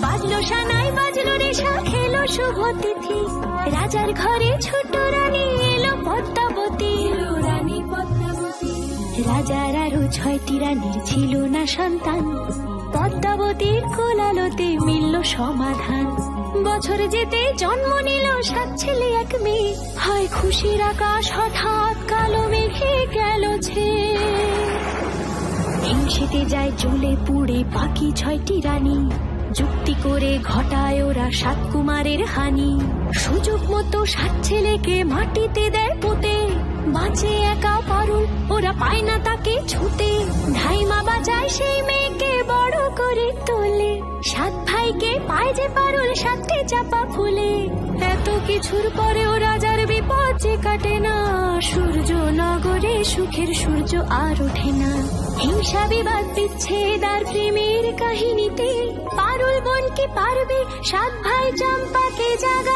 বাজলো সানাই বাজলো রেশা খেলো শুভ তিথি রাজার ঘরে ছোট রানী এলো পদ্মাবতী রানী পদ্মাবতী রাজার আরো 6টি রানীর ছিল না সন্তান পদ্মাবতীর কোলালোতে মিলল সমাধান বছর যেতে জন্ম নিল 7 ছেলে 1 মেয়ে হয় খুশির আকাশ হঠাৎ কালো মেঘে গেল ছেয়ে হিংসেতে যায় জ্বলে পুড়ে বাকি 6টি রানী যুক্তি করে ঘটায় ওরা 7 কুমারের হানি সুযোগ মতো 7 ছেলেকে মাটিতে দেয় পুঁতে বাঁচে একা পারুল ওরা পায় না তাকে ছুতে ধাইমা বাজায় সেই মেয়েকে বড় করে তোলে 7 ভাইকে পায় যে পারুল 7টি চাপা ফুলে এত কিছুর পরেও রাজার বিপদ যে কাটে না সূর্য নগরে সুখের সূর্য আর ওঠে না হিংসা বিবাদ বিচ্ছেদ আর প্রেমের কাহিনীতে পারুল বোন কি পারবে 7 ভাই চম্পাকে জাগা